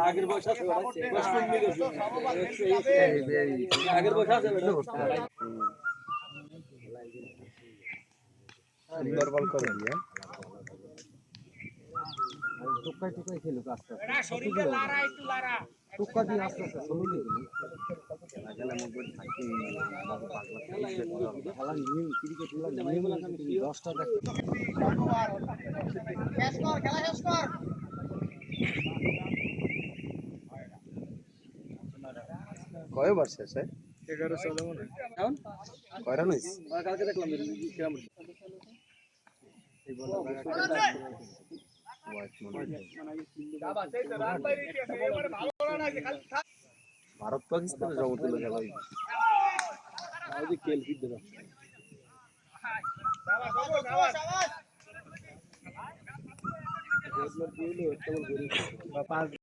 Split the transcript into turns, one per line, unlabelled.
আগের বয়স আছে সুন্দর বল করে দিয়ে টুকাই টুকাই খেলো আস্তে টুকা দিয়ে আস্তে আস্তে চলে গেলে মধ্যে থাকি খেলা নিয়ম ক্রিকেট নিয়ম 10টা কয়বার শেষে 11 চলে মনে এখন কয়রা নইস কালকে দেখলাম কিরাম এই বল ভারত পাকিস্তানের জগতুল্লাহ খেলা খেল